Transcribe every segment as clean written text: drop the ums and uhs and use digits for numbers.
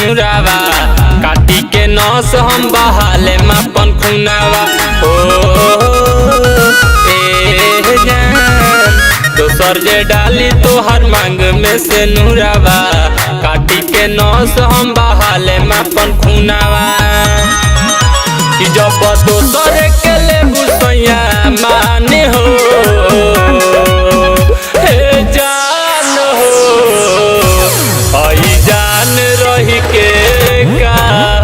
नुरावा काटी के नस हम बहाले मापन खुनावा ए जान दोसर जे डाली तोहर मांग में से नुरावा काटी के नस हम बहाले मापन खुनावा जब दोसर के ले बुसैया माने हो हे जान हो आई जान रही के का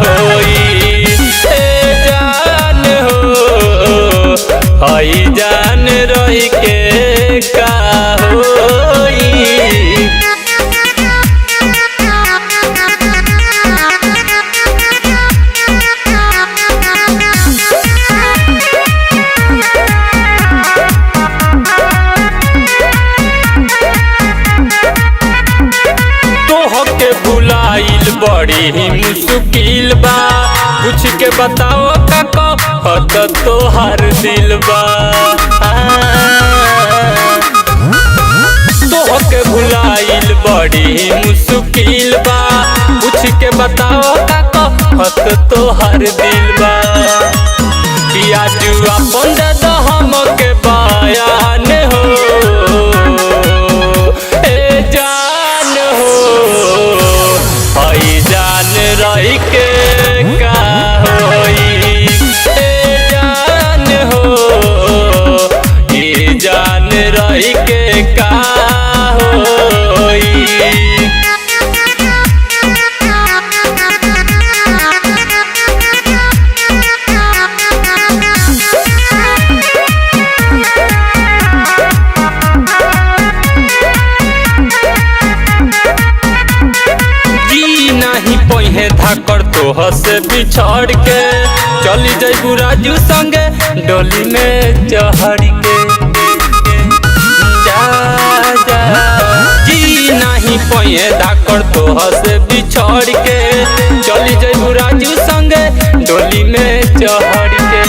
होई हे जान हो आई जान रही के का होई। भुलाइल बड़ी मुश्किल बा पूछ के बताओ का हत तोहार दिल बा तोहके भुलाइल बड़ी मुश्किल बा पूछ के बताओ का हत तोहार दिल बा आज अपन दादा हमके बयान हो ए जान हो आई जान रही के का होई ए जान हो ई जान रही के का होई। पहिए धाकर तोह से बिछड़ के चली जैबू राजू संगे डोली में चढ़ के जा जा जी नहीं पहिए धाकर तोह से बिछड़ के चली जैबू राजू संगे डोली में चढ़ के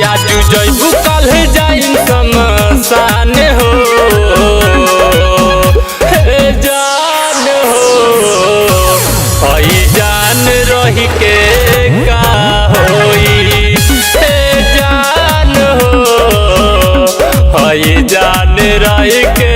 आजू जैबू कल जाई शमशान हो हे जान हो आई जान रही के का होई हे जान हो आई जान रही के